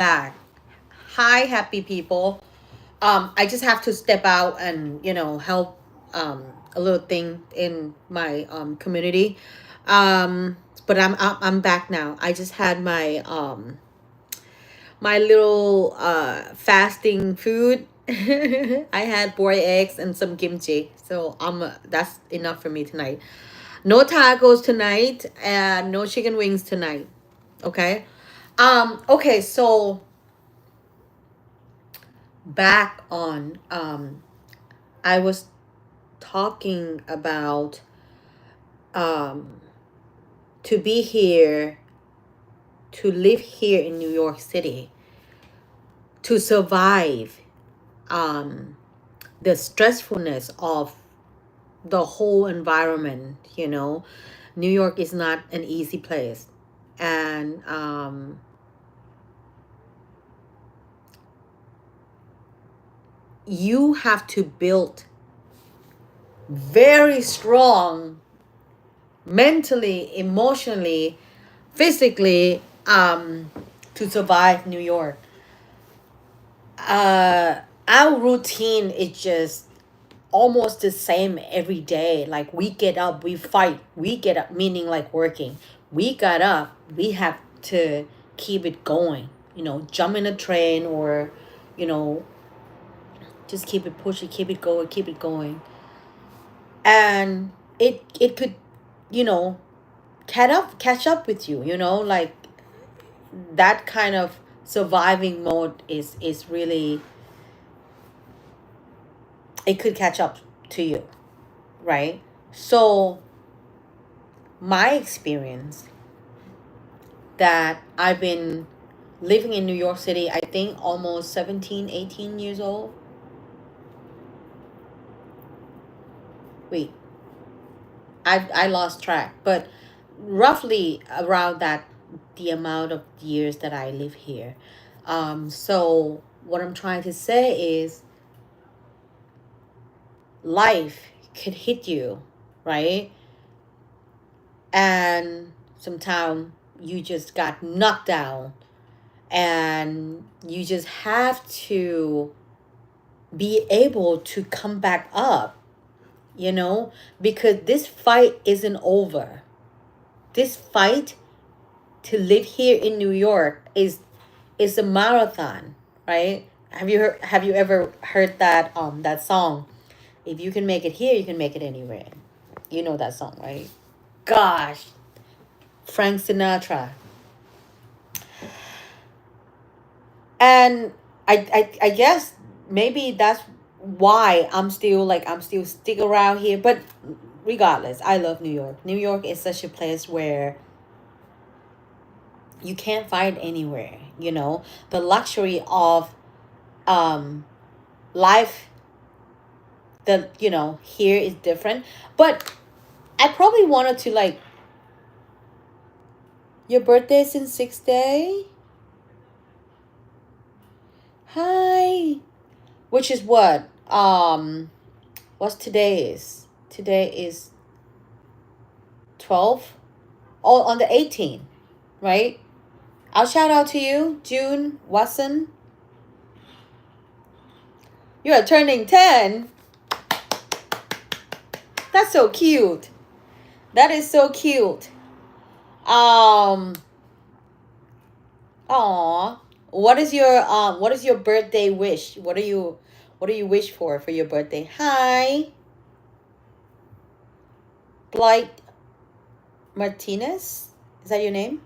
back. Hi, happy people. I just have to step out and help a little thing in my community. But I'm back now. I just had my little fasting food. I had boiled eggs and some kimchi, so that's enough for me tonight. No tacos tonight, and no chicken wings tonight. Okay. Okay, so back on I was talking about um to be here, to live here in New York City, to survive um the stressfulness of the whole environment. New York is not an easy place, and you have to build very strong mentally, emotionally, physically, to survive New York. Our routine is just almost the same every day. Like, we get up, we fight, we get up, meaning like working. We got up, we have to keep it going. Jump in a train, or you know just keep it pushing, keep it going, keep it going. And it could, you know catch up with you. Like, that kind of surviving mode is really, it could catch up to you, right? So my experience, that I've been living in New York City, I think almost 17, 18 years old. Wait, I lost track, but roughly around that, the amount of years that I live here. So what I'm trying to say is, life could hit you, right? And sometimes you just got knocked down, and you just have to be able to come back up, because this fight isn't over. This fight to live here in New York is a marathon, right? Have you ever heard that song? If you can make it here, you can make it anywhere. You know that song, right? Gosh, Frank Sinatra. And I guess maybe that's why I'm still stick around here. But regardless, I love New York. New York is such a place where you can't find anywhere. The luxury of um life, here is different. But I probably wanted to, like, your birthday's in 6 day. Hi. Which is what? What's today is? Today is 12. Oh, on the 18th, right? I'll shout out to you, June Watson. You are turning 10. That's so cute. That is so cute. Aw. What is your birthday wish? What do you wish for your birthday? Hi. Blight Martinez? Is that your name?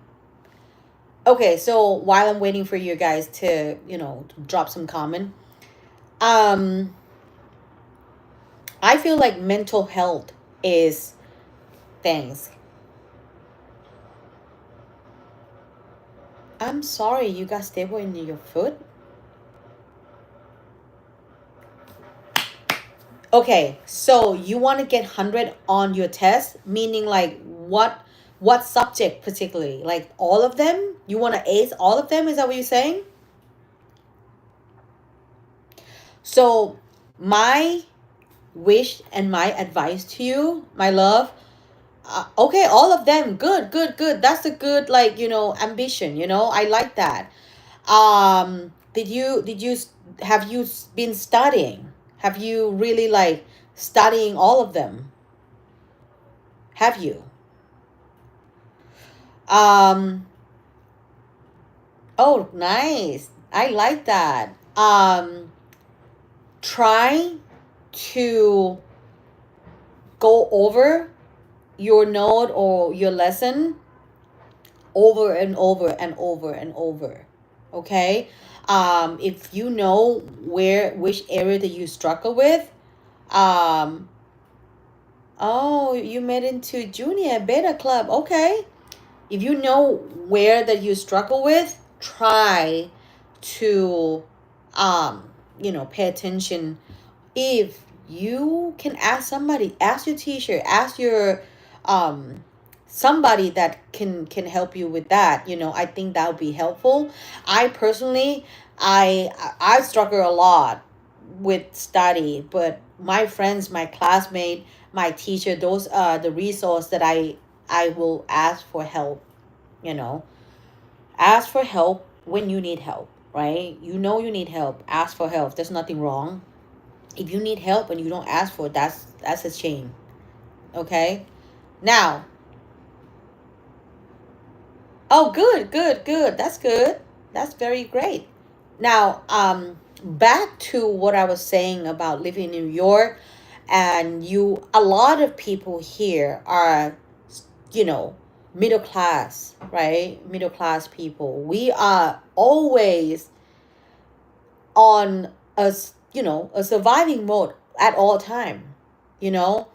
Okay, so while I'm waiting for you guys to, drop some comment, um, I feel like mental health is things. I'm sorry, you got stable in your foot? Okay, so you want to get 100 on your test, meaning like what subject particularly? Like all of them? You want to ace all of them? Is that what you're saying? So my wish and my advice to you, my love, okay, all of them, good, good, good. That's a good, like, ambition. I like that. Did you have you been studying? Have you really like studying all of them? Have you? Um, oh, nice. I like that. Try to go over your note or your lesson over and over and over and over. Okay? If you know which area that you struggle with, um, oh, you made into junior beta club. Okay. If you know where that you struggle with, try to pay attention. If you can ask somebody, ask your teacher, ask your um somebody that can help you with that. I think that would be helpful. I personally, I struggle a lot with study, but my friends, my classmate, my teacher, those are the resource that I will ask for help. you know ask for help when you need help, right? You need help, ask for help. There's nothing wrong. If you need help and you don't ask for it, that's a shame. Okay. Now, oh, good, good, good. That's good. That's very great. Now, back to what I was saying about living in New York. And a lot of people here are, you know middle class, right? Middle class people. We are always on a surviving mode at all time. you know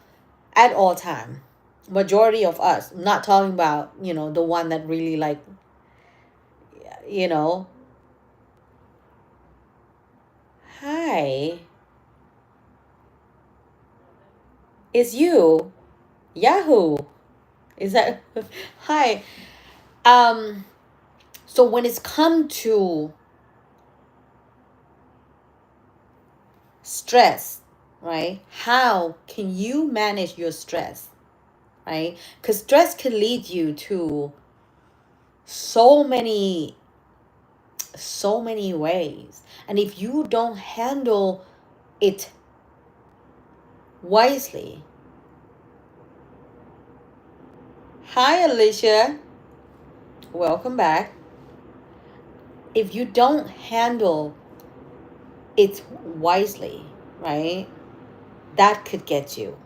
at all time. Majority of us, I'm not talking about the one that really like, you know hi, it's you, Yahoo. Is that hi? So when it's come to stress, right? How can you manage your stress, right? Because stress can lead you to so many, so many ways. And if you don't handle it wisely, hi, Alicia, welcome back. If you don't handle it wisely, right? That could get you.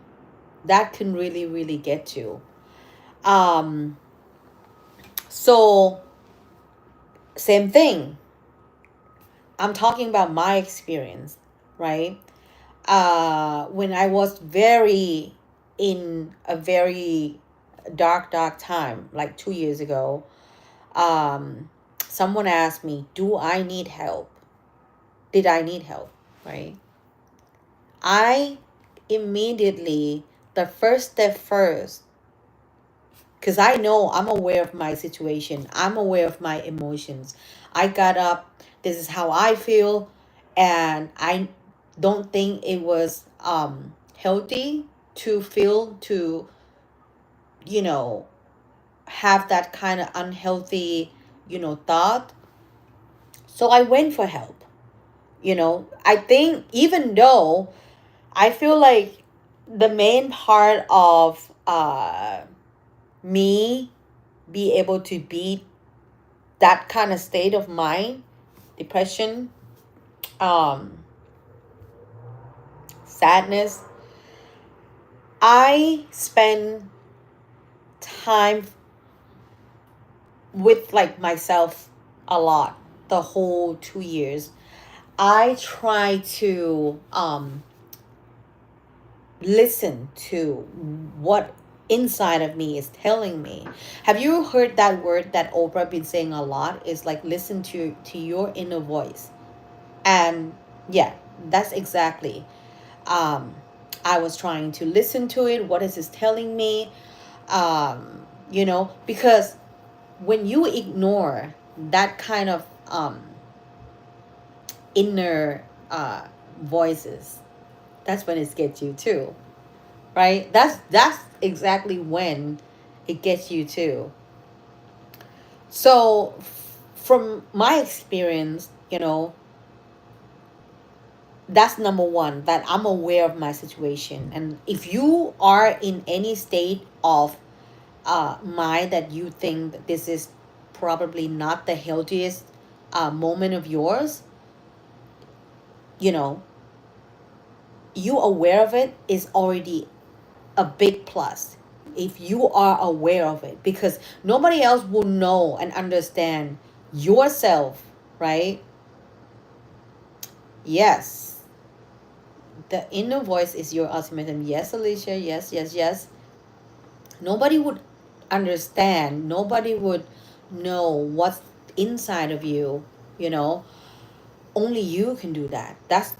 That can really, really get you. So same thing. I'm talking about my experience, right? When I was in a very dark time, like 2 years ago, someone asked me, do I need help? Did I need help, right? I immediately, the first step first, because I know I'm aware of my situation. I'm aware of my emotions. I got up. This is how I feel. And I don't think it was healthy to feel, to, you know, have that kind of unhealthy, thought. So I went for help. I think even though I feel like the main part of me be able to beat that kind of state of mind, depression, um, sadness, I spend time with like myself a lot the whole 2 years. I try to listen to what inside of me is telling me. Have you heard that word that Oprah been saying a lot? Is like listen to your inner voice. And yeah, that's exactly. Um, I was trying to listen to it. What is this telling me? Because when you ignore that kind of inner voices, that's when it gets you too, right? That's exactly when it gets you too. So from my experience, that's number one, that I'm aware of my situation. And if you are in any state of mind that you think that this is probably not the healthiest moment of yours, you know, you aware of it is already a big plus. If you are aware of it, because nobody else will know and understand yourself, right? Yes, the inner voice is your ultimatum. Yes, Alicia. Yes, yes, yes. Nobody would understand. Nobody would know what's inside of you, you know. Only you can do that. That's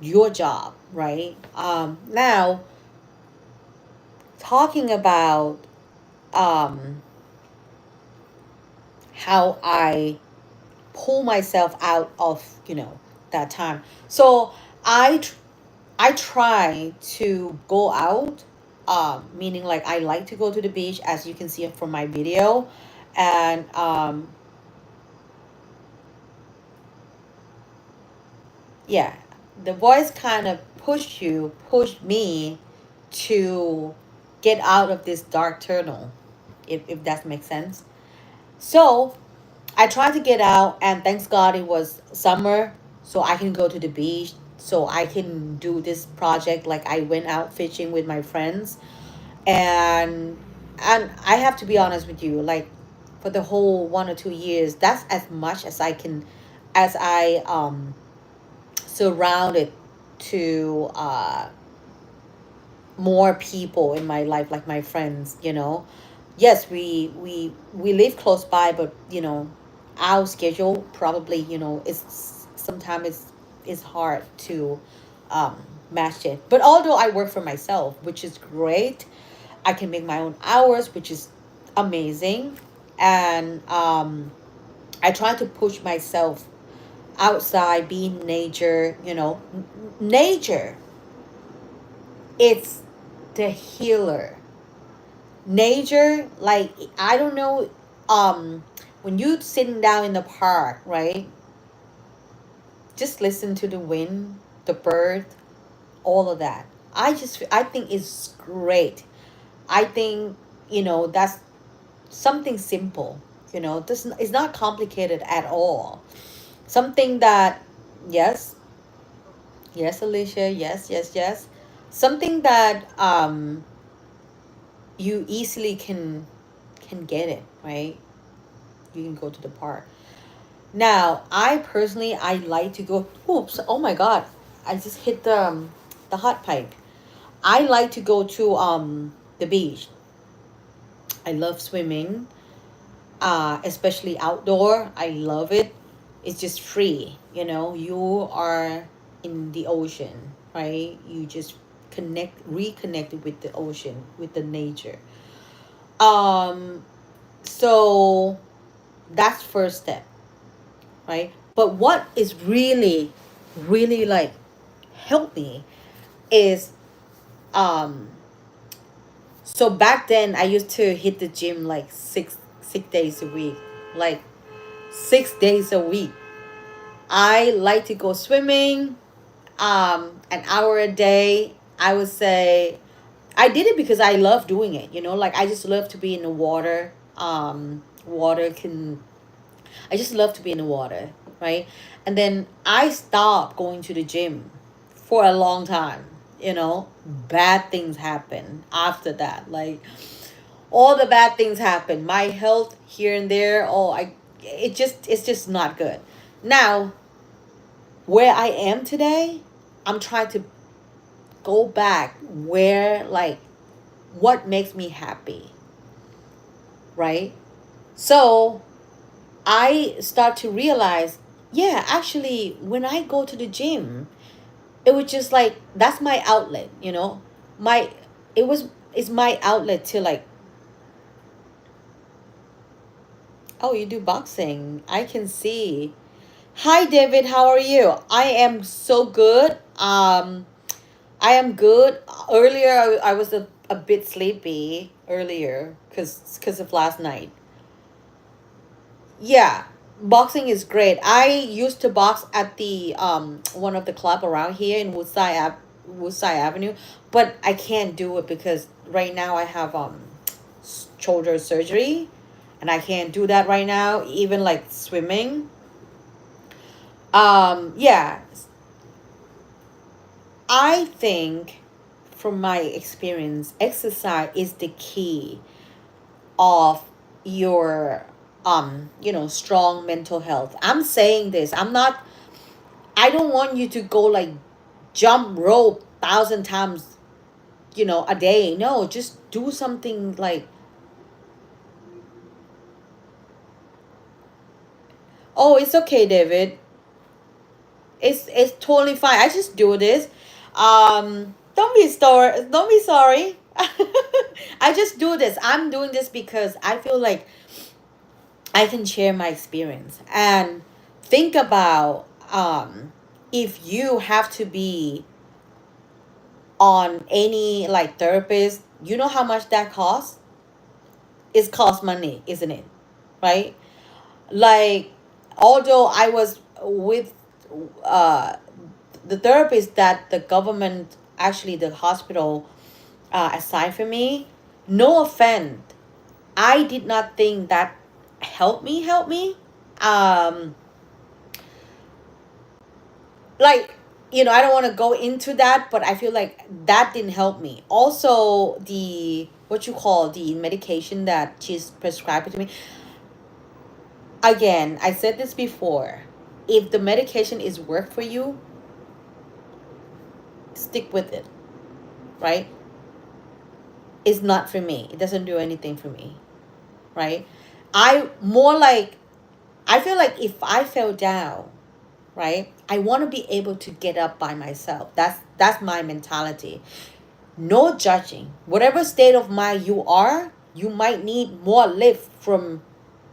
your job, right? Now, talking about um, how I pull myself out of, that time. So I tr- I try to go out, meaning like I like to go to the beach, as you can see from my video, and yeah, the voice kind of pushed me to get out of this dark tunnel, if that makes sense. So I tried to get out, and thanks God it was summer, so I can go to the beach, so I can do this project. Like I went out fishing with my friends, and I have to be honest with you, like for the whole 1 or 2 years, that's as much as I can, as I surrounded to more people in my life, like my friends, yes, we live close by, but our schedule probably, it's sometimes it's hard to um match it. But although I work for myself, which is great, I can make my own hours, which is amazing. And I try to push myself outside, be in nature, nature, it's the healer. Nature, like, I don't know, when you sitting down in the park, right? Just listen to the wind, the bird, all of that. I think it's great. I think, that's something simple. This is not complicated at all. Something that, yes, yes, Alicia, yes, yes, yes. Something that you easily can get it, right? You can go to the park. Now, I personally, I like to go. Oops! Oh my God! I just hit the hot pipe. I like to go to the beach. I love swimming, especially outdoor. I love it. It's just free. You are in the ocean, right? You just reconnected with the ocean, with the nature. Um, so that's first step, right? But what is really, really like helped me is um so back then I used to hit the gym like six days a week. Like 6 days a week. I like to go swimming, an hour a day. I would say I did it because I love doing it, like I just love to be in the water. Water can I just love to be in the water, right? And then I stopped going to the gym for a long time. Bad things happen after that. Like all the bad things happen. My health here and there. It's just not good. Now, where I am today, I'm trying to go back where, like, what makes me happy, right? So I start to realize, yeah, actually, when I go to the gym, it was just like that's my outlet, My it was it's my outlet to, like, oh, you do boxing. I can see. Hi David, how are you? I am so good. I am good. Earlier I was a bit sleepy earlier because of last night. Yeah, Boxing is great. I used to box at the one of the club around here in Woodside Avenue, but I can't do it because right now I have shoulder surgery, and I can't do that right now. Even like swimming. Yeah, I think from my experience, exercise is the key of your strong mental health. I'm saying this. I don't want you to go like jump rope 1,000 times, a day. No, just do something like, oh, it's okay, David. It's totally fine. I just do this. Don't be sorry. I just do this. I'm doing this because I feel like I can share my experience and think about if you have to be on any like therapist, you know how much that costs? It costs money, isn't it? Right? Like, although I was with uh the therapist that the government, actually the hospital, assigned for me, no offense, I did not think that help me. um like, I don't want to go into that, but I feel like that didn't help me. Also, the what you call the medication that she's prescribed to me, again, I said this before, if the medication is work for you, stick with it, right? It's not for me. It doesn't do anything for me, right? I more like, I feel like if I fell down, right, I want to be able to get up by myself. That's my mentality. No judging. Whatever state of mind you are, you might need more lift from,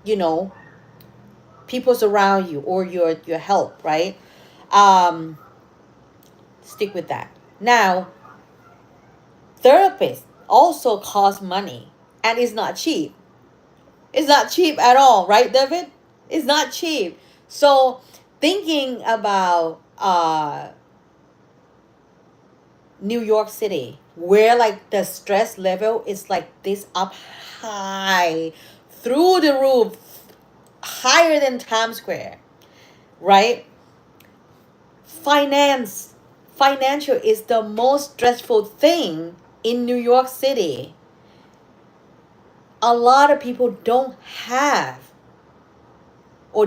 you know, people's around you or your help, right? Um, Stick with that. Now, therapists also cost money and it's not cheap. It's not cheap at all, right, David? It's not cheap. So thinking about New York City, where like the stress level is like this up high, through the roof, higher than Times Square, right? Finance, Financial is the most stressful thing in New York City. A lot of people have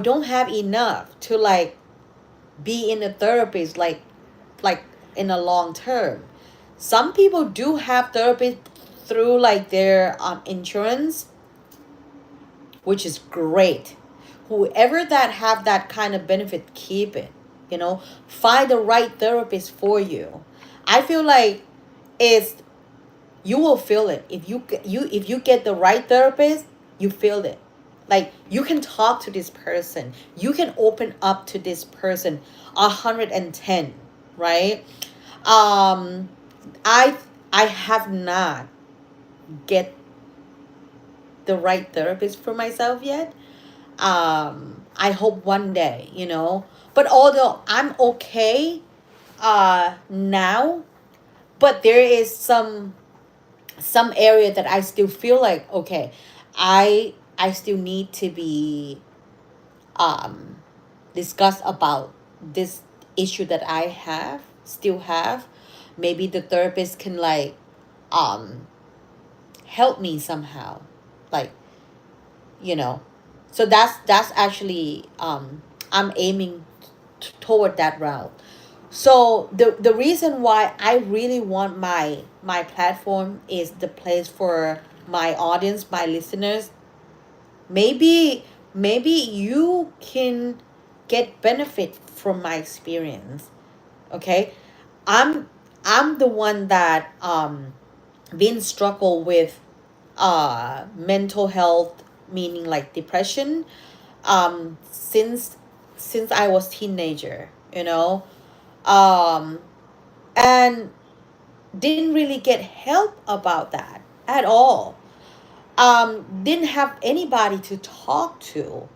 don't have enough to like be in a therapist like in a long term. Some people do have therapy through like their insurance, which is great. Whoever that have that kind of benefit, keep it. Find the right therapist for you. I feel like it's you will feel it if you get the right therapist. You feel it, like you can talk to this person, you can open up to this person 110, right? um i I have not get the right therapist for myself yet. I hope one day, but although I'm okay now, but there is some area that I still feel like, okay, I still need to be um discuss about this issue that I still have. Maybe the therapist can like um help me somehow, like, you know so that's actually I'm aiming toward that route. So the reason why I really want my platform is the place for my audience, my listeners. Maybe you can get benefit from my experience. Okay, i'm I'm the one that been struggle with mental health, meaning like depression, since I was teenager, um and didn't really get help about that at all. Didn't have anybody to talk to,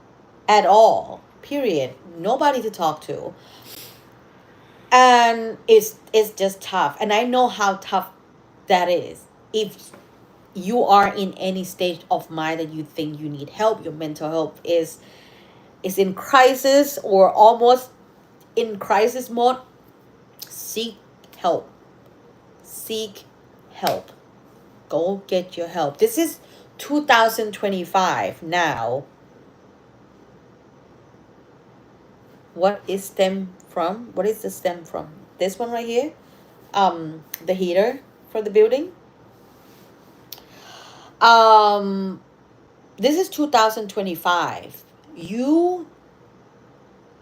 at all, period. Nobody to talk to. And it's just tough. And I know how tough that is. If you are in any state of mind that you think you need help, your mental health is in crisis or almost in crisis mode, seek help. Seek help. Go get your help. This is 2025 now. What is stem from? What is the stem from? This one right here. The heater for the building. This is 2025. You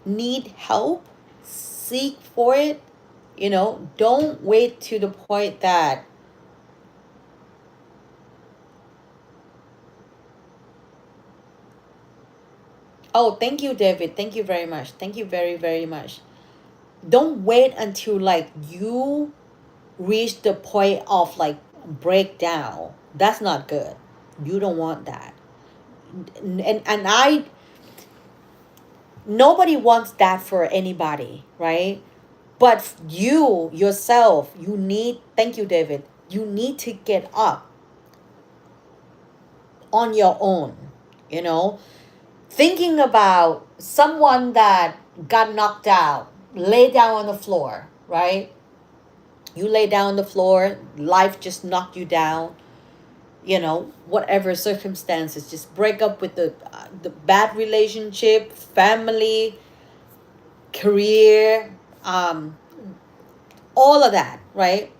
need help. Seek for it. Don't wait to the point that oh, thank you, David. Thank you very much. Thank you very, very much. Don't wait until like you reach the point of like breakdown. That's not good. You don't want that. And I nobody wants that for anybody, right? But you yourself, you need, thank you, David, you need to get up on your own, thinking about someone that got knocked out, lay down on the floor, right? You lay down on the floor, life just knocked you down, whatever circumstances, just break up with the bad relationship, family, career, all of that, right?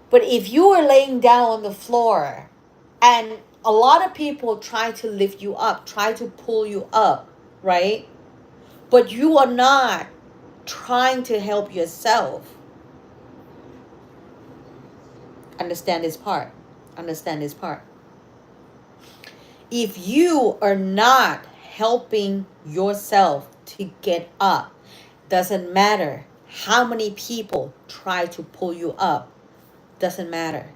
But if you are laying down on the floor and a lot of people try to lift you up, try to pull you up, right? But you are not trying to help yourself. Understand this part. Understand this part. If you are not helping yourself to get up, doesn't matter how many people try to pull you up, doesn't matter.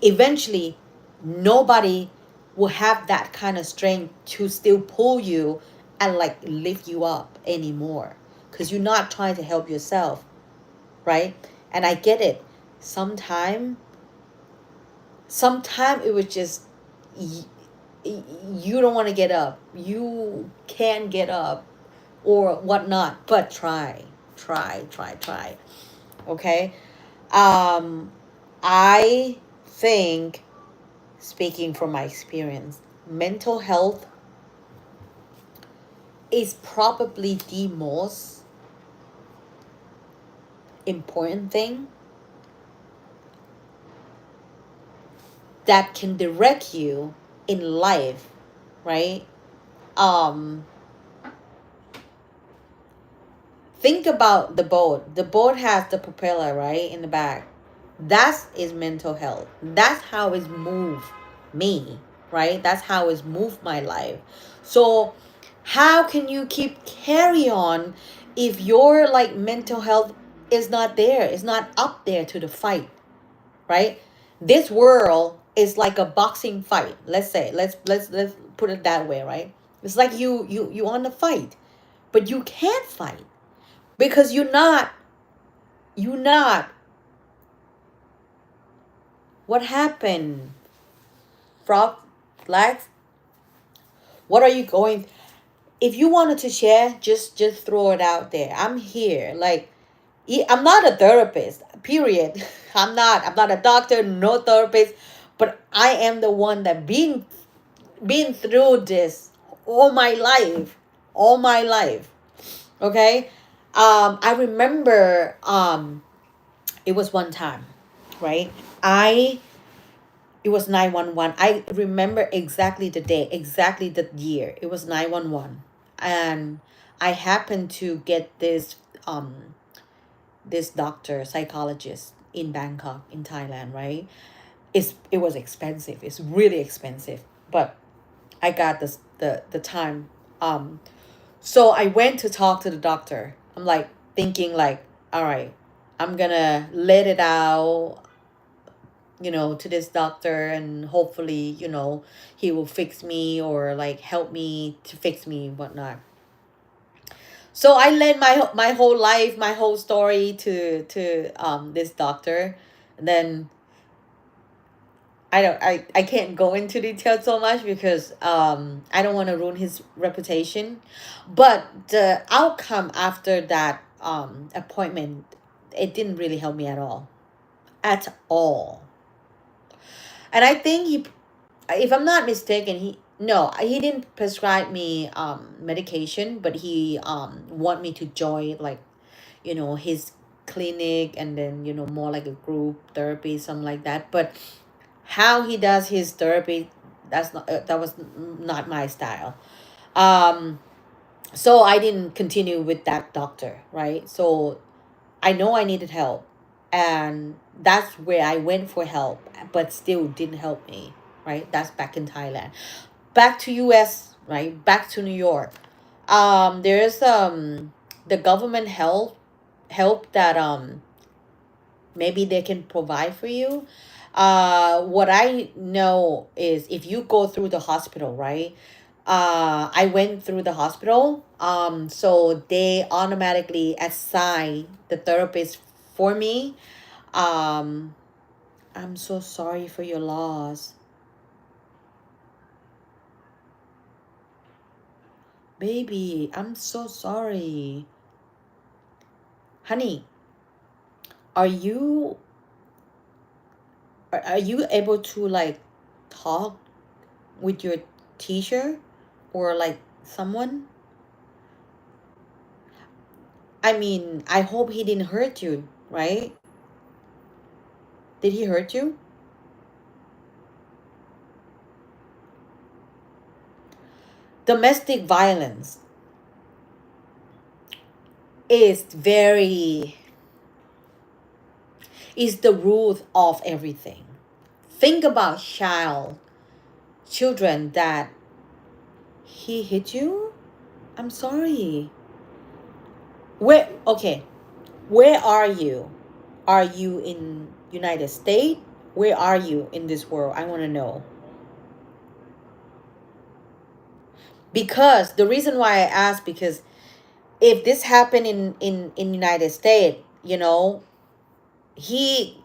Eventually, nobody will have that kind of strength to still pull you and like lift you up anymore, because you're not trying to help yourself, right? And I get it. Sometime it was just you don't want to get up, you can't get up or whatnot, but try. Okay. I think, speaking from my experience, mental health is probably the most important thing that can direct you in life, right? Think about the boat. The boat has the propeller, right, in the back. That is mental health. That's how it's moved me, right? That's how it's moved my life. So how can you keep carry on if your like mental health is not there, is not up there to the fight, right? This world is like a boxing fight. Let's say, let's put it that way, right? It's like you on the fight, but you can't fight because you're not. What happened? Frog flags? What are you going? If you wanted to share, just throw it out there. I'm here. Like, I'm not a therapist. Period. I'm not a doctor. No therapist. But I am the one that been through this all my life. All my life. Okay. I remember. It was one time, right? It was 911. I remember exactly the day, exactly the year. It was 911. And I happened to get this doctor, psychologist in Bangkok, in Thailand, right? It was expensive. It's really expensive. But I got the time. So I went to talk to the doctor. I'm like thinking like, all right, I'm gonna let it out, to this doctor, and hopefully, he will fix me or like help me to fix me, whatnot. So I led my whole life, my whole story to this doctor. And then I can't go into detail so much because I don't want to ruin his reputation. But the outcome after that appointment, it didn't really help me at all. At all. And I think if I'm not mistaken, he didn't prescribe me medication, but he want me to join, like, his clinic, and then more like a group therapy, something like that. But how he does his therapy, that was not my style. um so I didn't continue with that doctor, right? So I know I needed help, and that's where I went for help, but still didn't help me, right? That's back in Thailand. Back to US, right? Back to New York. There's the government help that maybe they can provide for you. What I know is if you go through the hospital, right? I went through the hospital. So they automatically assign the therapist for me. Um, I'm so sorry for your loss. Baby, I'm so sorry. Honey, are you are you able to like talk with your teacher or like someone? I mean, I hope he didn't hurt you, right? Did he hurt you? Domestic violence is very is the root of everything. Think about children that he hit you. I'm sorry. Where are you? Are you in United States? Where are you in this world? I want to know. Because the reason why I ask, because if this happened in United States, he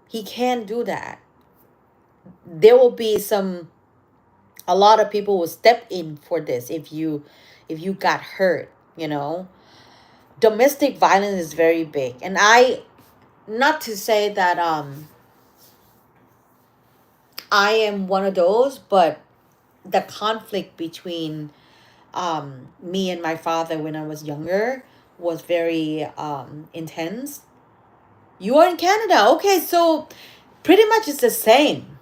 he can't do that. There will be a lot of people will step in for this if you got hurt, domestic violence is very big. And I not to say that I am one of those, but the conflict between me and my father when I was younger was very intense. You are in Canada. Okay, so pretty much it's the same,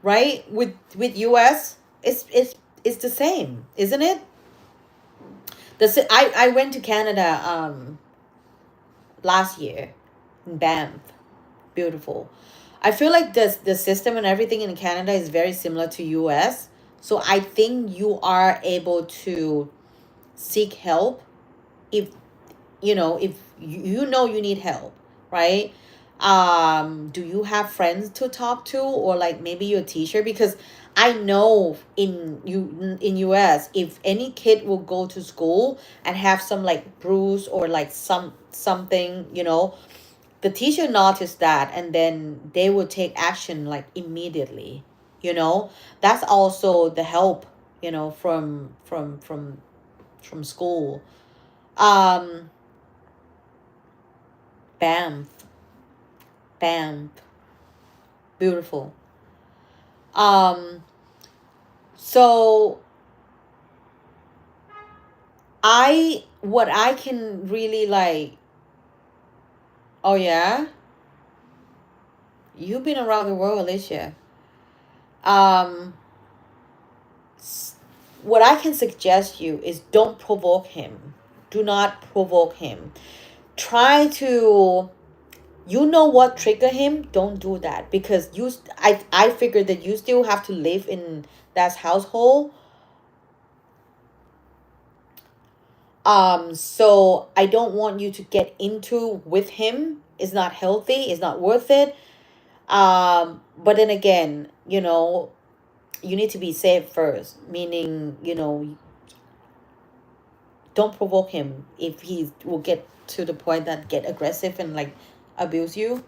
right? With US, it's the same, isn't it? I went to Canada last year in Banff. Beautiful. I feel like the system and everything in Canada is very similar to US. So I think you are able to seek help if if you need help, right? Do you have friends to talk to, or like maybe your teacher? Because I know in US, if any kid will go to school and have some like bruise or like something, the teacher noticed that, and then they will take action like immediately. That's also the help, from school. um Banff. Banff. Beautiful. um so what I can really like. Oh yeah, you've been around the world, Alicia. um what I can suggest you is don't provoke him. Do not provoke him. Try to, what trigger him. Don't do that, because I figured that you still have to live in that household. So I don't want you to get into with him. It's not healthy. It's not worth it. But then again, you need to be safe first, meaning, don't provoke him if he will get to the point that get aggressive and like abuse you.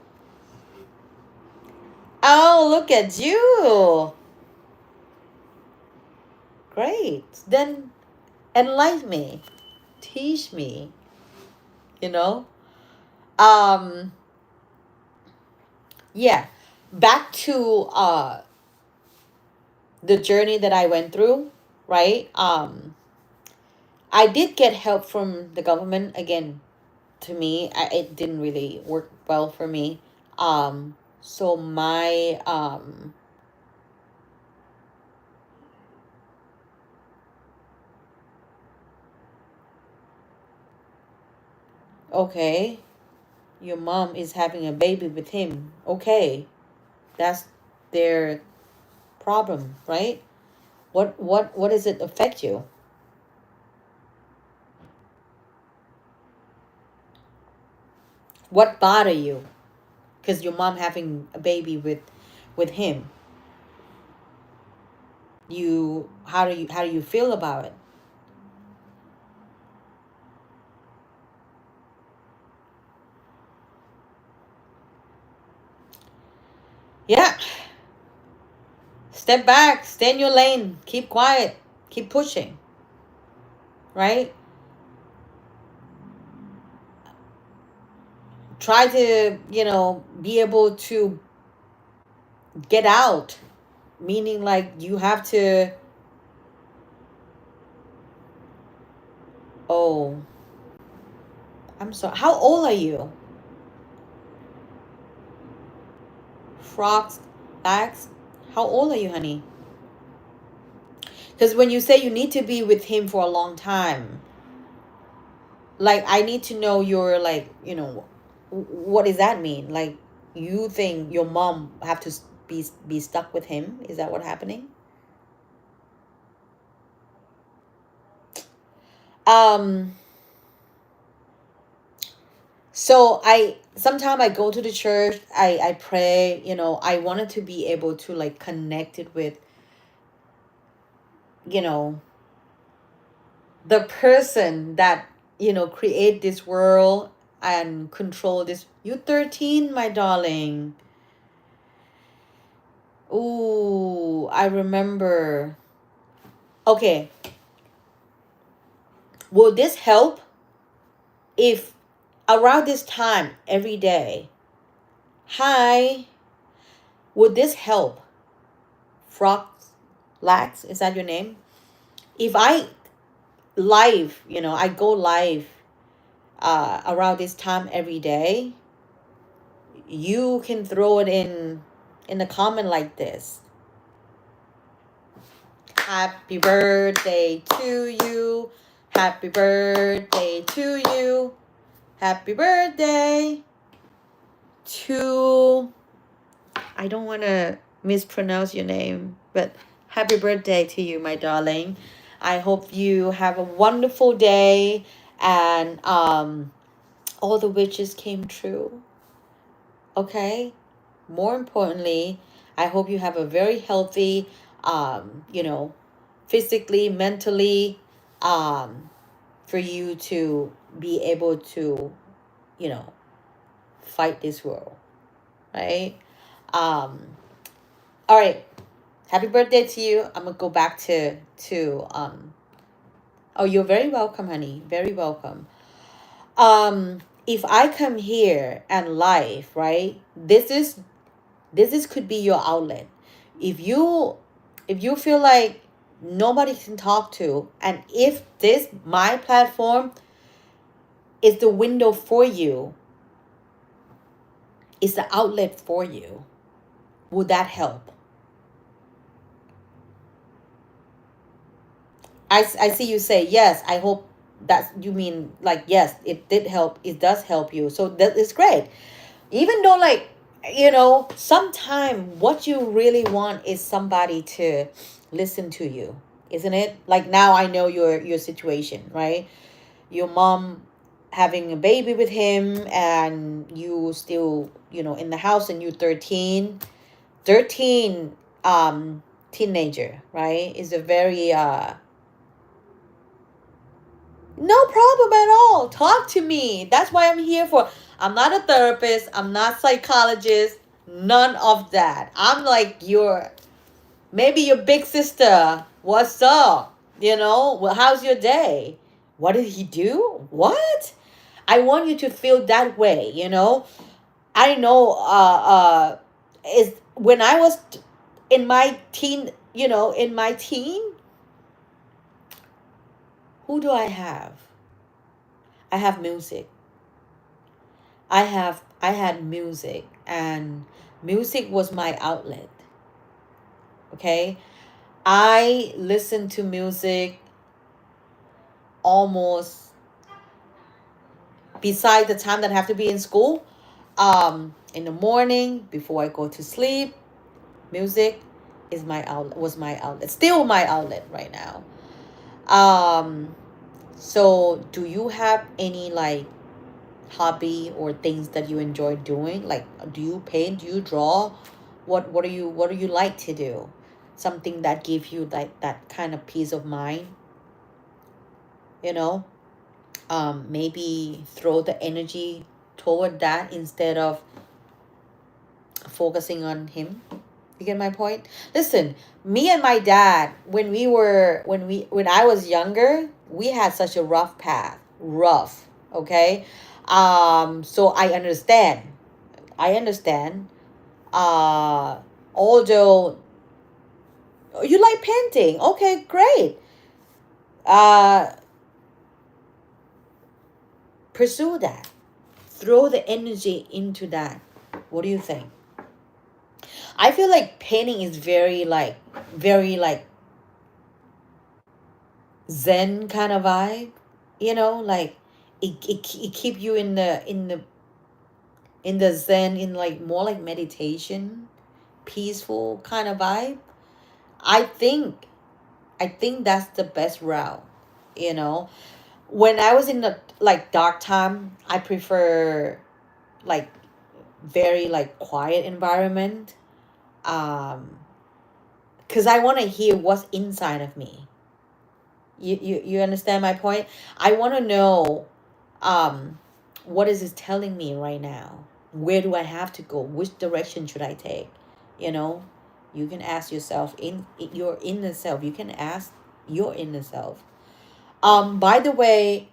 Oh, look at you. Great. Then enlighten me. Teach me, you know? Um, yeah. Back to the journey that I went through, right? I did get help from the government. Again, to me, it didn't really work well for me. So my okay, your mom is having a baby with him. Okay, that's their problem, right? What does it affect you? What bother you? Because your mom having a baby with him. How do you feel about it? Yeah. Step back, stay in your lane, keep quiet, keep pushing, right? Try to, be able to get out, meaning like you have to. Oh, I'm sorry. How old are you? Frogs, bags. How old are you, honey? Because when you say you need to be with him for a long time, like I need to know your like, what does that mean? Like you think your mom have to be stuck with him? Is that what happening? Um. So I sometimes I go to the church. I pray. I wanted to be able to like connect it with you know the person that create this world and control this. You 13, my darling. Ooh, I remember. Okay, will this help if around this time every day? Hi, would this help? Frog Lax, is that your name? If I live, I go live around this time every day, you can throw it in a comment like this. Happy birthday to you. Happy birthday to you. Happy birthday to, I don't want to mispronounce your name, but happy birthday to you, my darling. I hope you have a wonderful day and all the wishes came true. Okay? More importantly, I hope you have a very healthy, physically, mentally, for you to be able to, you know, fight this world, right? Um, all right. Happy birthday to you. I'm gonna go back to. Oh, you're very welcome, honey. Very welcome. If I come here and live, right? This is could be your outlet. If you feel like nobody can talk to, and if this my platform is the window for you, is the outlet for you, would that help? I see you say yes. I hope that you mean like yes, it did help. It does help you. So that is great. Even though like sometime what you really want is somebody to listen to you, isn't it? Like now I know your situation, right? Your mom having a baby with him, and you still, in the house, and you're 13, teenager, right? Is a very no problem at all. Talk to me. That's why I'm here for. I'm not a therapist. I'm not psychologist. None of that. I'm like maybe your big sister. What's up? Well, how's your day? What did he do? What? I want you to feel that way. I know is when I was in my teen, who do I have? I have music. I had music, and music was my outlet. Okay? I listened to music almost beside the time that I have to be in school. In the morning before I go to sleep, music is my outlet was my outlet. Still my outlet right now. So do you have any like hobby or things that you enjoy doing? Like, do you paint? Do you draw? What do you like to do? Something that gives you like that kind of peace of mind. You know, maybe throw the energy toward that instead of focusing on him. You get my point? Listen, me and my dad, when I was younger, we had such a rough path. Rough, okay? So I understand. I understand. Although you like painting. Okay, great. Uh Pursue that. Throw the energy into that. What do you think? I feel like painting is very like zen kind of vibe, like it keep you in the zen, in like more like meditation, peaceful kind of vibe. I think i think that's the best route. you know when I was in the like dark time, I prefer like very like quiet environment, um because I want to hear what's inside of me. You understand my point? I want to know, um what is it telling me right now? Where do I have to go? Which direction should I take? you know you can ask yourself, in your inner self. You can ask your inner self. By the way,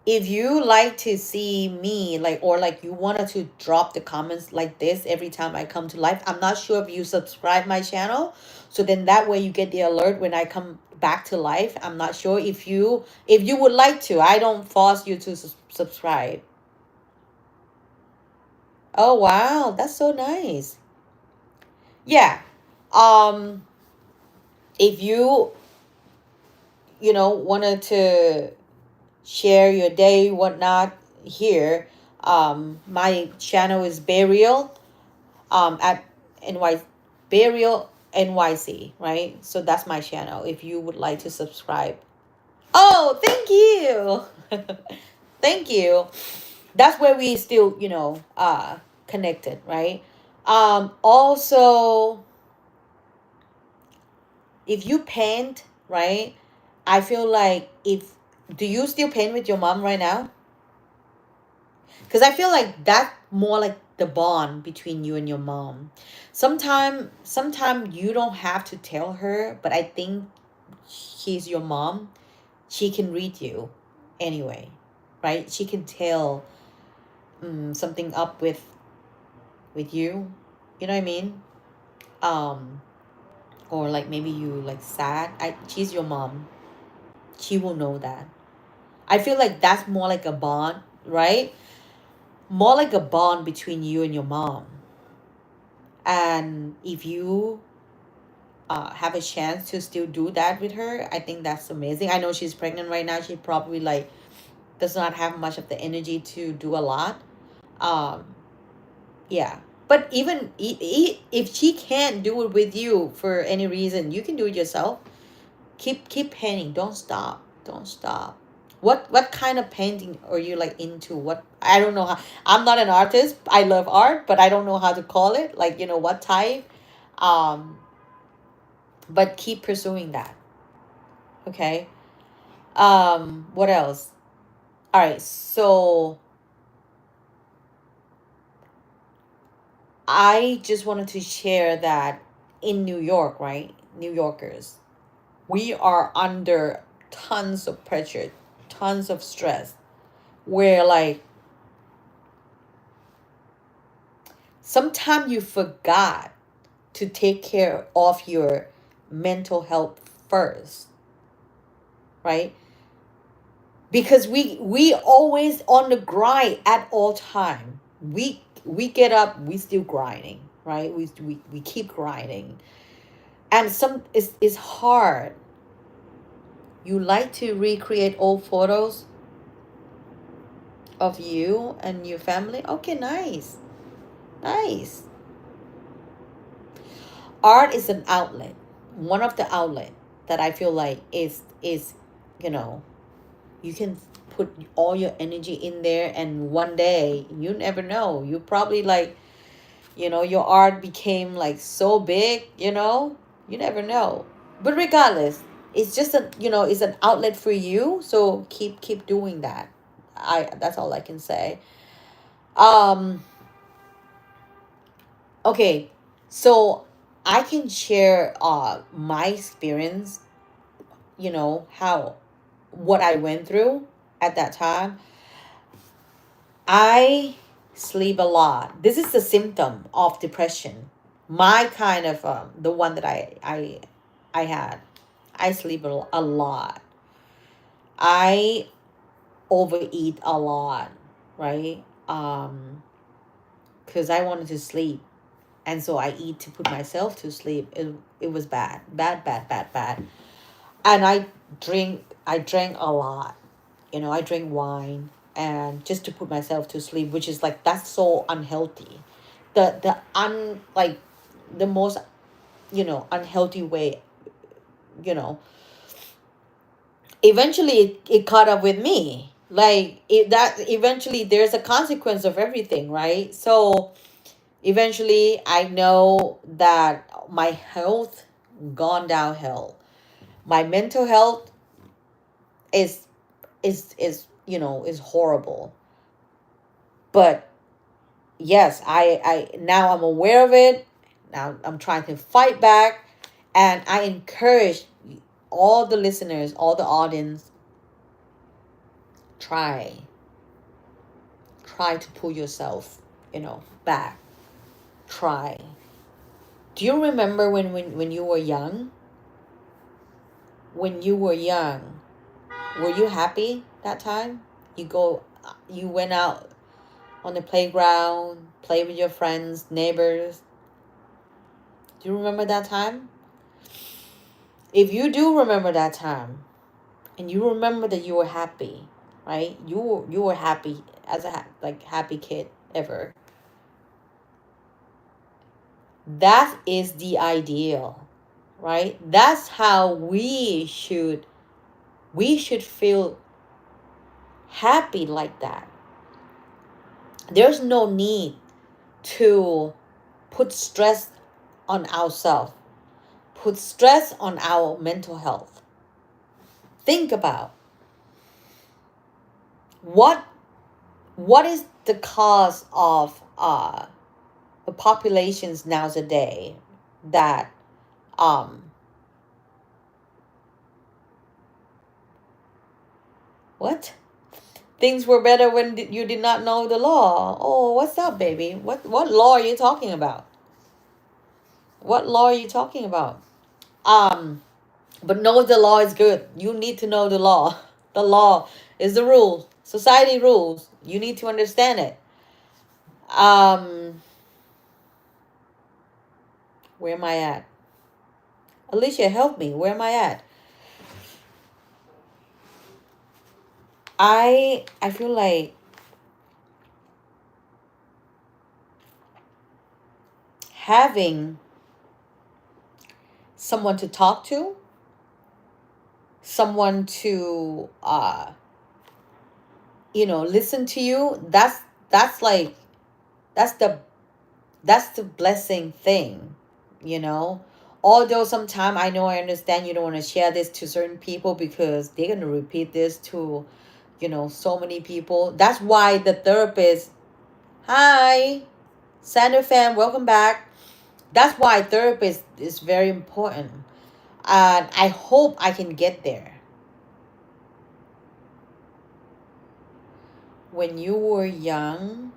if you like to see me, like, or like you wanted to drop the comments like this every time I come to live. I'm not sure if you subscribe my channel, so then that way you get the alert when I come back to life. I'm not sure if you would like to. I don't force you to subscribe. Oh wow, that's so nice. Yeah. um if wanted to share your day, whatnot, here, my channel is Burial, at NY Burial NYC, right? So that's my channel if you would like to subscribe. Oh, thank you. Thank you. That's where we still, connected, right? Also, if you paint, right? I feel like, if do you still paint with your mom right now? Because I feel like that more like the bond between you and your mom. Sometime you don't have to tell her, but I think she's your mom. She can read you anyway, right? She can tell, something up with you. You know what I mean? Um, or like maybe you like sad. She's your mom. She will know that. I feel like that's more like a bond, right? More like a bond between you and your mom. And if you have a chance to still do that with her, I think that's amazing. I know she's pregnant right now. She probably like does not have much of the energy to do a lot. Um, yeah. But even if she can't do it with you for any reason, you can do it yourself. Keep painting. Don't stop. Don't stop. What kind of painting are you like into? What, I don't know how. I'm not an artist. I love art, but I don't know how to call it. Like, what type. Um, but keep pursuing that. Okay. What else? All right. So I just wanted to share that in New York, right? New Yorkers, we are under tons of pressure, tons of stress, where like sometimes you forgot to take care of your mental health first, right? Because we always on the grind at all time. We get up, we still grinding, right? We keep grinding, and some is hard. You like to recreate old photos of you and your family? Okay, nice. Nice. Art is an outlet. One of the outlet that I feel like is you know, you can put all your energy in there, and one day, you never know, you probably like, your art became like so big, you never know. But regardless, it's just it's an outlet for you, so keep doing that. That's all I can say. um okay, so I can share my experience, how what I went through at that time. I sleep a lot. This is a symptom of depression. My kind of the one that I had. I sleep a lot. I overeat a lot, right? Because I wanted to sleep, and so I eat to put myself to sleep. It was bad, bad, bad, bad, bad. And I drank a lot. I drink wine, and just to put myself to sleep, which is like, that's so unhealthy. Like the most unhealthy way. You know, eventually it caught up with me. Like that eventually there's a consequence of everything, right? So eventually I know that my health gone downhill. My mental health is is horrible. But yes, I now I'm aware of it. Now I'm trying to fight back, and I encourage all the listeners, all the audience, try to pull yourself, back. Try. Do you remember when you were young? When you were young, were you happy that time? You went out on the playground, play with your friends, neighbors. Do you remember that time? If you do remember that time, and you remember that you were happy, right? You were happy as a like happy kid ever. That is the ideal, right? That's how we should feel happy like that. There's no need to put stress on ourselves, put stress on our mental health. Think about what what is the cause of the populations nowadays that um what things were better when you did not know the law. Oh, what's up, baby? What law are you talking about? What law are you talking about? um but know the law is good. You need to know the law. The law is the rule. Society rules. You need to understand it. um where am I at? Alicia, help me. Where am I at? I feel like having someone to talk to, someone to listen to you, that's like that's the that's the blessing thing, you know. Although sometimes I understand you don't want to share this to certain people because they're going to repeat this to, so many people. That's why the therapist, hi, Sandra fan, welcome back. That's why therapist is very important. And I hope I can get there. When you were young,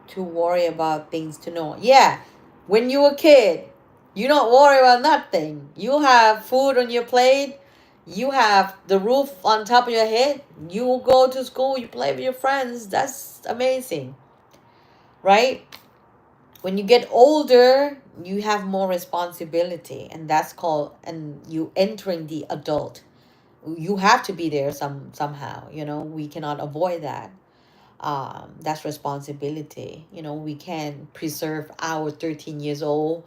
to worry about things to know. Yeah, when you were a kid, you don't worry about nothing. You have food on your plate. You have the roof on top of your head. You go to school. You play with your friends. That's amazing, right? When you get older, you have more responsibility, and that's called, and you entering the adult. You have to be there somehow. We cannot avoid that. That's responsibility. We can preserve our 13 years old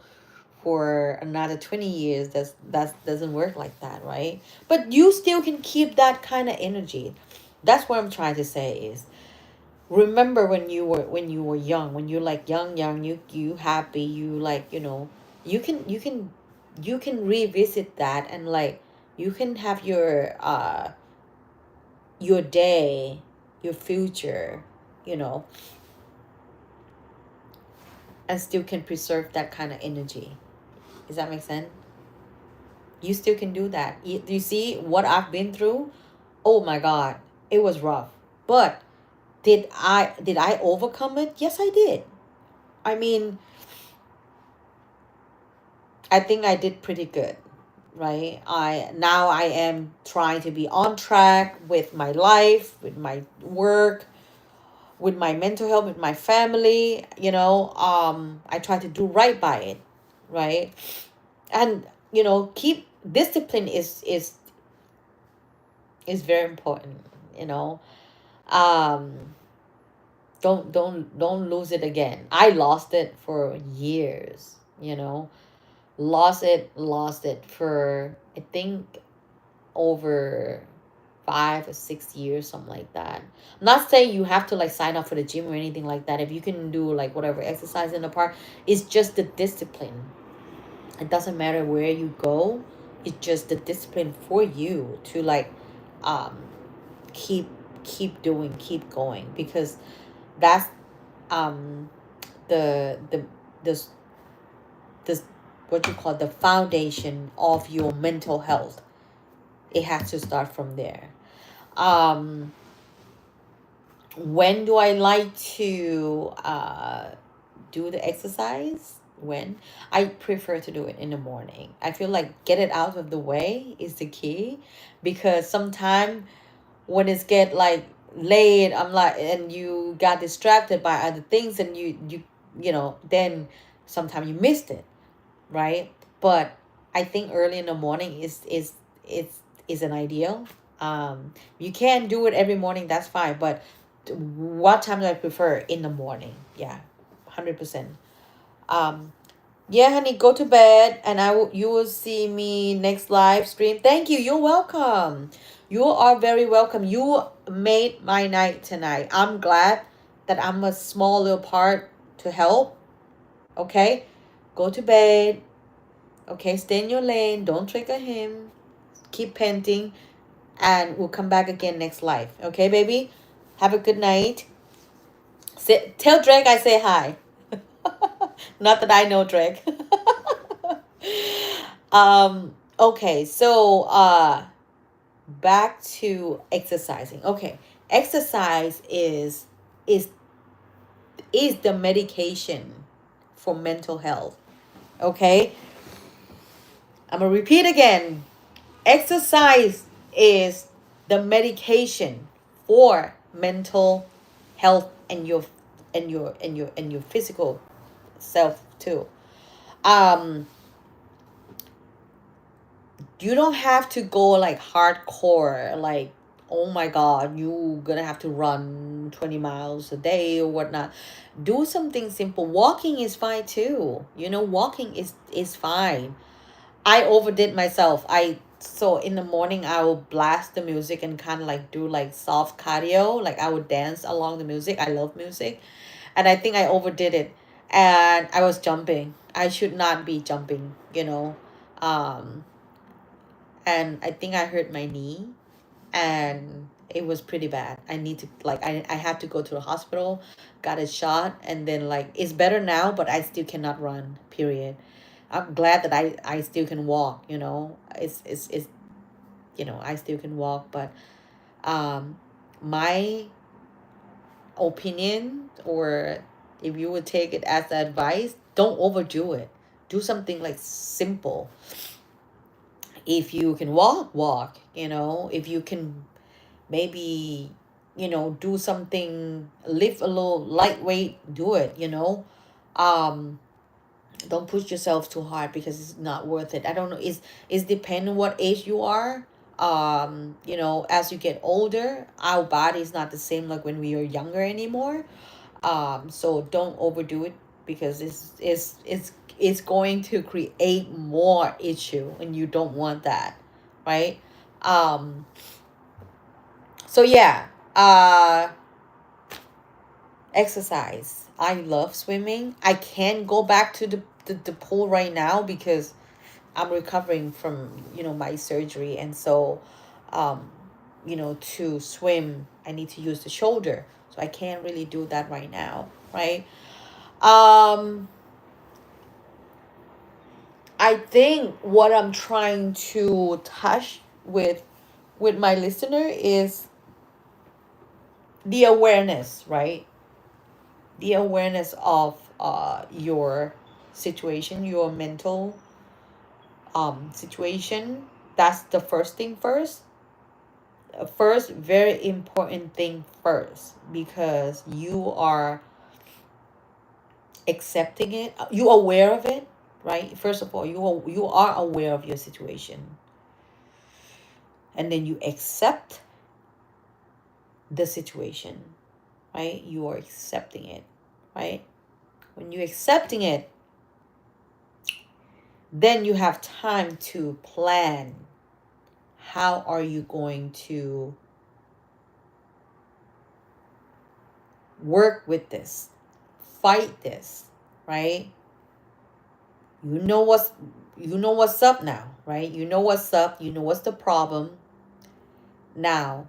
for another 20 years. That doesn't work like that, right? But you still can keep that kind of energy. That's what I'm trying to say is, remember when you were young, when you're like young, you happy, you like, you can revisit that, and like you can have your day, your future, you know and still can preserve that kind of energy. Does that make sense? You still can do that. You see what I've been through? Oh my God, it was rough. But did I overcome it? Yes, I did. I mean, I think I did pretty good, right? I am trying to be on track with my life, with my work, with my mental health, with my family. I try to do right by it, right? And keep discipline is very important. you know um don't lose it again. I lost it for years. Lost it for, I think, over 5 or 6 years, something like that. I'm not saying you have to like sign up for the gym or anything like that. If you can do like whatever exercise in the park, it's just the discipline. It doesn't matter where you go. It's just the discipline for you to like um keep doing, keep going, because that's um the the the what you call the foundation of your mental health. It has to start from there. um when do I like to do the exercise? When I prefer to do it in the morning. I feel like get it out of the way is the key, because sometimes when it's get like late, I'm like, and you got distracted by other things, and then sometimes you missed it, right? But I think early in the morning is an ideal. You can do it every morning, that's fine, but what time do I prefer? In the morning. Yeah, 100%. um yeah, honey, go to bed, and you will see me next live stream. Thank you. You're welcome. You are very welcome. You made my night tonight. I'm glad that I'm a small little part to help. Okay? Go to bed. Okay? Stay in your lane. Don't trigger him. Keep painting. And we'll come back again next live. Okay, baby? Have a good night. Tell Drake I say hi. Not that I know Drake. Okay, so back to exercising. Okay, exercise is is the medication for mental health. Okay, I'm gonna repeat again. Exercise is the medication for mental health, and your physical self too. um you don't have to go like hardcore, like, oh my God, you gonna have to run 20 miles a day or whatnot. Do something simple. Walking is fine too. Walking is fine. I overdid myself. I So in the morning, I will blast the music and kind of like do like soft cardio. Like I would dance along the music. I love music. And I think I overdid it. And I was jumping. I should not be jumping, you know. Um, and I think I hurt my knee. And it was pretty bad. I need to, like, I had to go to the hospital, got a shot. And then, like, it's better now, but I still cannot run, period. I'm glad that I still can walk, you know. It's you know, I still can walk, but my opinion, or if you would take it as advice, don't overdo it. Do something like simple. If you can walk, you know. If you can maybe, you know, do something, lift a little lightweight, do it, you know. um don't push yourself too hard because it's not worth it. I don't know, it's depend on what age you are. You know, as you get older, our body is not the same like when we were younger anymore. So don't overdo it, because it's going to create more issue, and you don't want that, right? um so yeah. Exercise. I love swimming. I can't go back to the pool right now because I'm recovering from, you know, my surgery. And so, um, you know, to swim, I need to use the shoulder. So I can't really do that right now, right? Um, I think what I'm trying to touch with my listener is the awareness, right? The awareness of your situation, your mental situation. That's the first thing first. First, very important thing first, because you are accepting it. You aware of it, right? First of all, you are aware of your situation, and then you accept the situation, right? You are accepting it, right? When you're accepting it, then you have time to plan. How are you going to work with this, fight this, right? you know what's you know what's up now, right? You know what's up, you know what's the problem. Now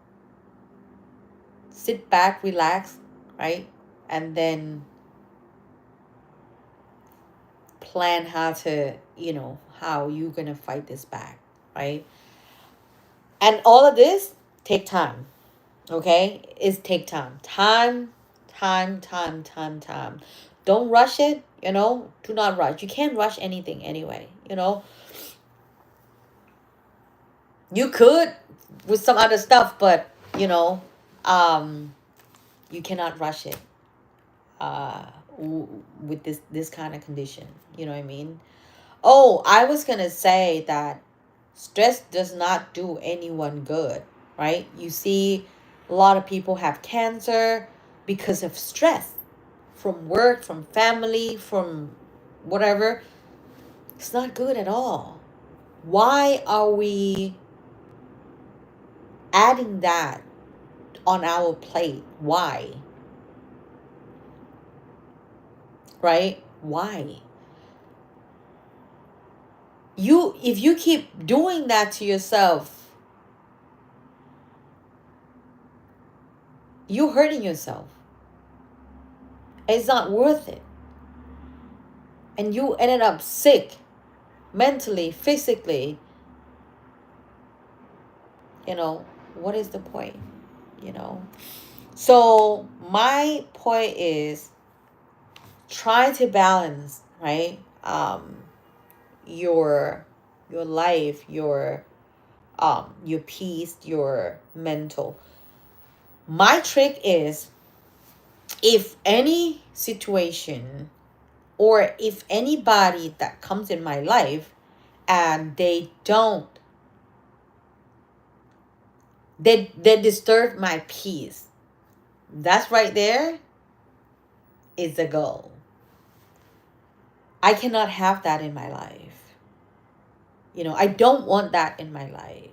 sit back, relax, right? And then plan how to, you know, how you gonna fight this back, right? And all of this take time. Okay, it's take time. Time. Don't rush it, you know. Do not rush. You can't rush anything anyway, you know. You could with some other stuff, but you know, um you cannot rush it with this kind of condition, you know what I mean. Oh, I was gonna say that stress does not do anyone good, right? You see a lot of people have cancer because of stress, from work, from family, from whatever. It's not good at all. Why are we adding that on our plate? Why? Right? Why? If you keep doing that to yourself, you're hurting yourself. It's not worth it. And you ended up sick mentally, physically. You know, what is the point? You know? So my point is, try to balance, right? Your life, your peace, your mental. My trick is, if any situation or if anybody that comes in my life and they disturb my peace, that's right there is the goal. I cannot have that in my life. I don't want that in my life.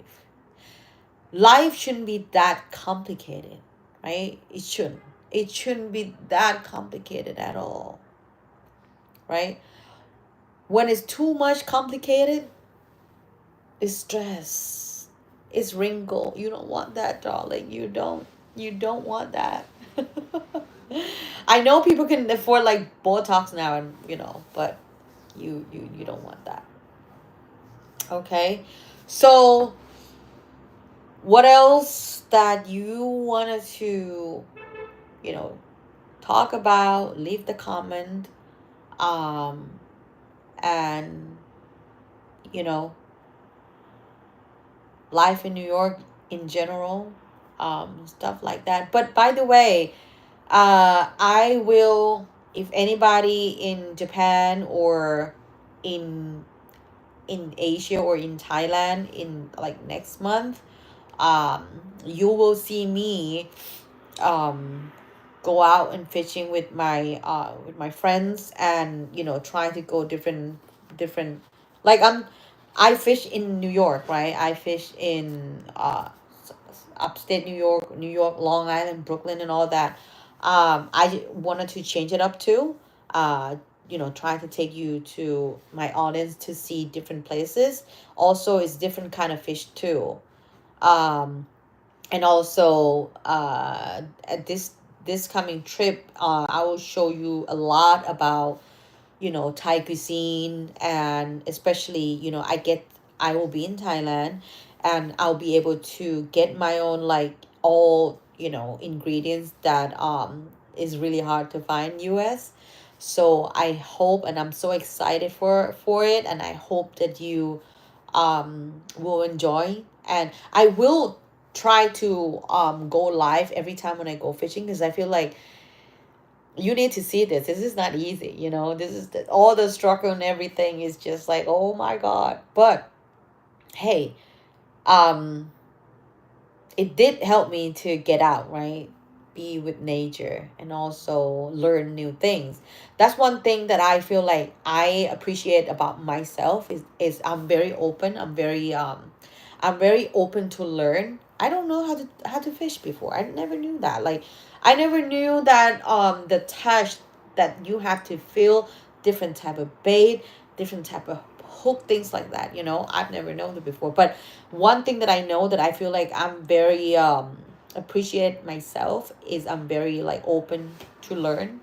Life shouldn't be that complicated, right? It shouldn't be that complicated at all, right? When it's too much complicated, it's stress, it's wrinkle. You don't want that, darling. You don't want that. I know people can afford like Botox now, and but you don't want that. Okay, so what else that you wanted to you know talk about? Leave the comment. um and you know life in New York in general, stuff like that. But by the way, I will, if anybody in Japan or in Asia or in Thailand in like next month, um, you will see me um, go out and fishing with my friends, and trying to go different, like I fish in New York, right? I fish in upstate New York, Long Island, Brooklyn, and all that. I wanted to change it up too. Trying to take you to my audience to see different places. Also, it's different kind of fish too. Um, and also, at this coming trip, I will show you a lot about Thai cuisine, and especially I will be in Thailand, and I'll be able to get my own, like, all ingredients that is really hard to find in US. So I hope, and I'm so excited for it, and I hope that you will enjoy. And I will try to go live every time when I go fishing, because I feel like you need to see this. This is not easy, this is all the struggle and everything is just like, oh my God. But hey, um it did help me to get out, right? Be with nature and also learn new things. That's one thing that I feel like I appreciate about myself, is I'm very open. I'm very open to learn. I don't know how to fish before. I never knew that. Like, I never knew that the touch that you have to feel different type of bait, different type of hook, things like that. I've never known it before. But one thing that I know that I feel like I'm very appreciate myself is I'm very like open to learn.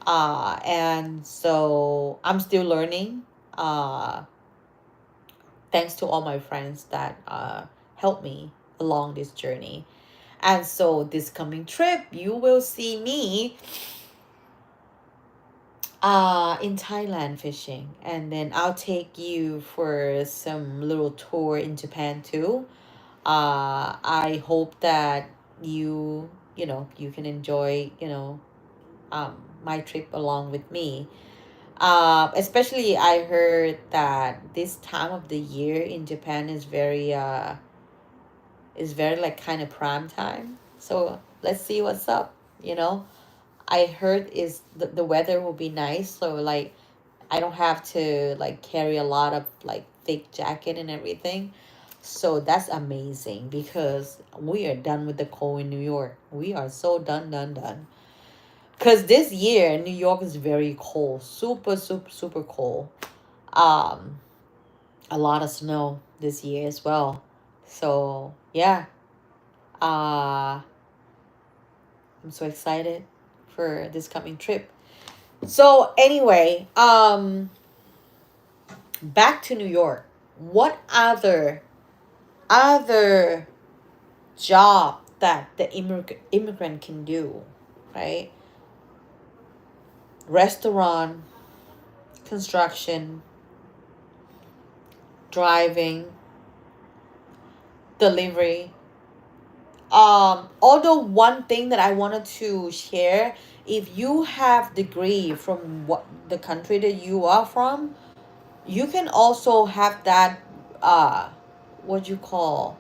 And so I'm still learning. Thanks to all my friends that helped me along this journey. And so this coming trip, you will see me in Thailand fishing, and then I'll take you for some little tour in Japan too. I hope that you can enjoy my trip along with me. Especially I heard that this time of the year in Japan is very like kind of prime time. So let's see what's up. I heard is the weather will be nice, so like I don't have to like carry a lot of like thick jacket and everything. So that's amazing, because we are done with the cold in New York. We are so done, done, done. Because this year New York is very cold, super, super, super cold. Um, a lot of snow this year as well. So yeah, uh, I'm so excited for this coming trip. So anyway, back to New York. What other job that the immigrant can do, right? Restaurant, construction, driving, delivery. Although one thing that I wanted to share, if you have degree from what the country that you are from, you can also have that what you call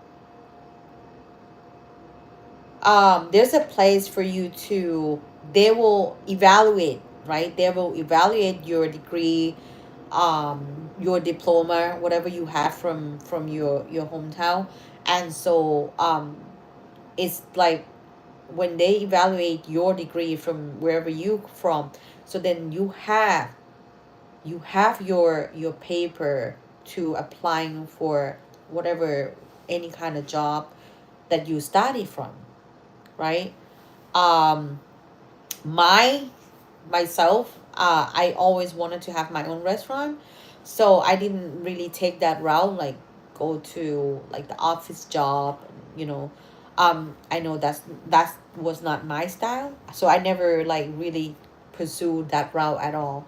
there's a place for you to, they will evaluate, right? They will evaluate your degree, your diploma, whatever you have from your hometown. And so it's like when they evaluate your degree from wherever you from, so then you have your paper to applying for whatever, any kind of job that you study from, right? um my myself, I always wanted to have my own restaurant, so I didn't really take that route, like go to like the office job, you know. I know that was not my style, so I never like really pursued that route at all.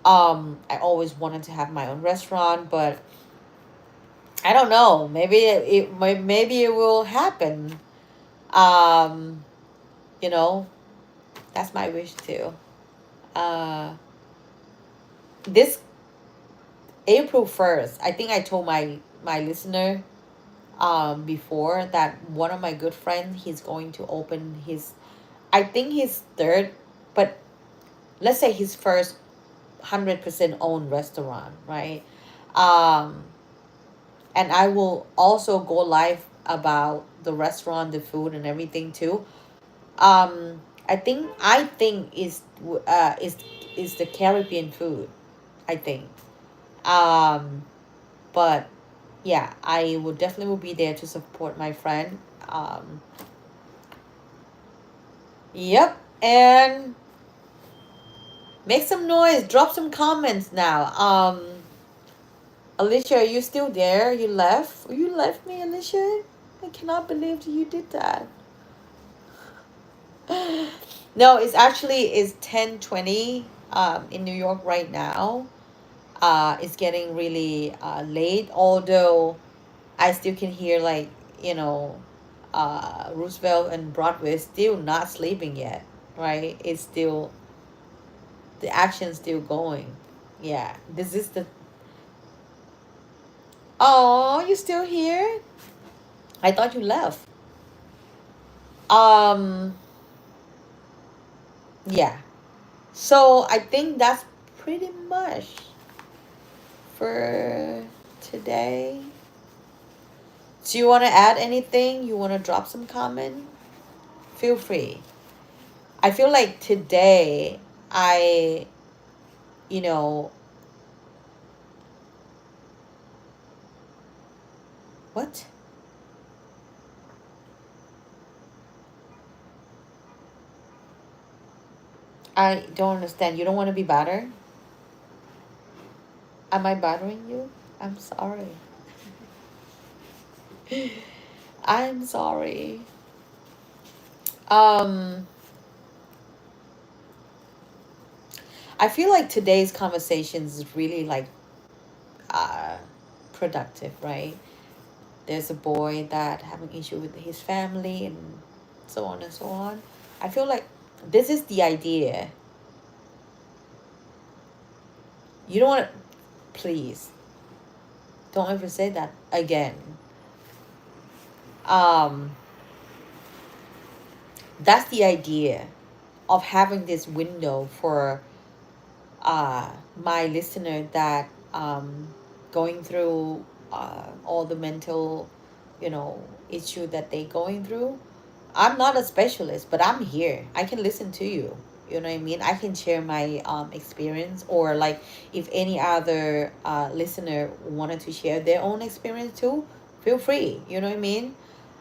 I always wanted to have my own restaurant, but I don't know, maybe maybe it will happen. um you know, that's my wish too. uh this April 1st, I think I told my listener before that one of my good friends, he's going to open his, I think his third, but let's say his first 100% owned restaurant, right? Um and I will also go live about the restaurant, the food and everything too. I think is the Caribbean food, I think. But yeah, I would definitely will be there to support my friend. Yep. And make some noise, drop some comments now. Alicia, are you still there? You left me, Alicia. I cannot believe you did that. No, it's 10:20 in New York right now. It's getting really late, although I still can hear, like, you know, Roosevelt and Broadway is still not sleeping yet, right? It's still, the action's still going. Yeah, this is the. Oh, you still here? I thought you left. Um, yeah. So I think that's pretty much for today. Do you want to add anything? You want to drop some comment? Feel free. I feel like today I, you know, what? I don't understand. You don't want to be battered? Am I bothering you? I'm sorry. I'm sorry. Um, I feel like today's conversations is really like uh productive, right? There's a boy that having issue with his family and so on and so on. I feel like this is the idea. You don't want to, please don't ever say that again. Um, that's the idea of having this window for my listener that going through all the mental, you know, issue that they going through. I'm not a specialist, but I'm here. I can listen to you. You know what I mean? I can share my experience, or like if any other listener wanted to share their own experience too, feel free. You know what I mean?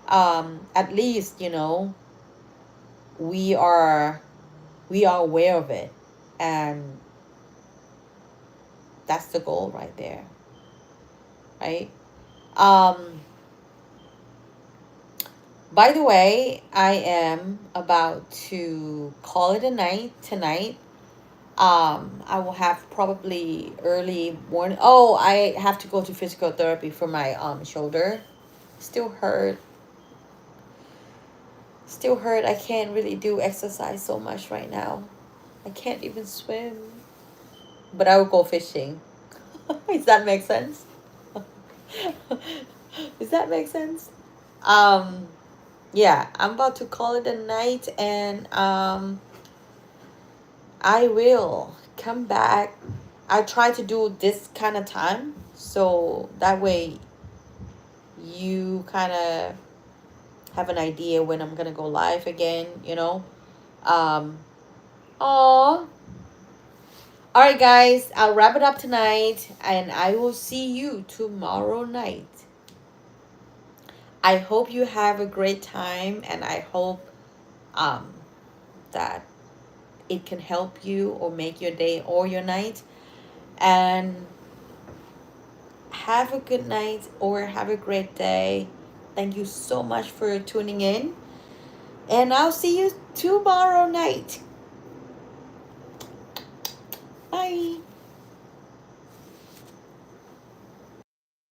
At least, you know, we are we are aware of it, and that's the goal right there, right? Um, by the way, I am about to call it a night tonight. I will have probably early morning. Oh, I have to go to physical therapy for my shoulder. Still hurt. Still hurt. I can't really do exercise so much right now. I can't even swim. But I will go fishing. Does that make sense? Does that make sense? Um, yeah, I'm about to call it a night, and I will come back. I try to do this kind of time, so that way you kind of have an idea when I'm gonna go live again, you know. Aw. All right, guys, I'll wrap it up tonight, and I will see you tomorrow night. I hope you have a great time, and I hope um, that it can help you or make your day or your night. And have a good night or have a great day. Thank you so much for tuning in, and I'll see you tomorrow night. Bye.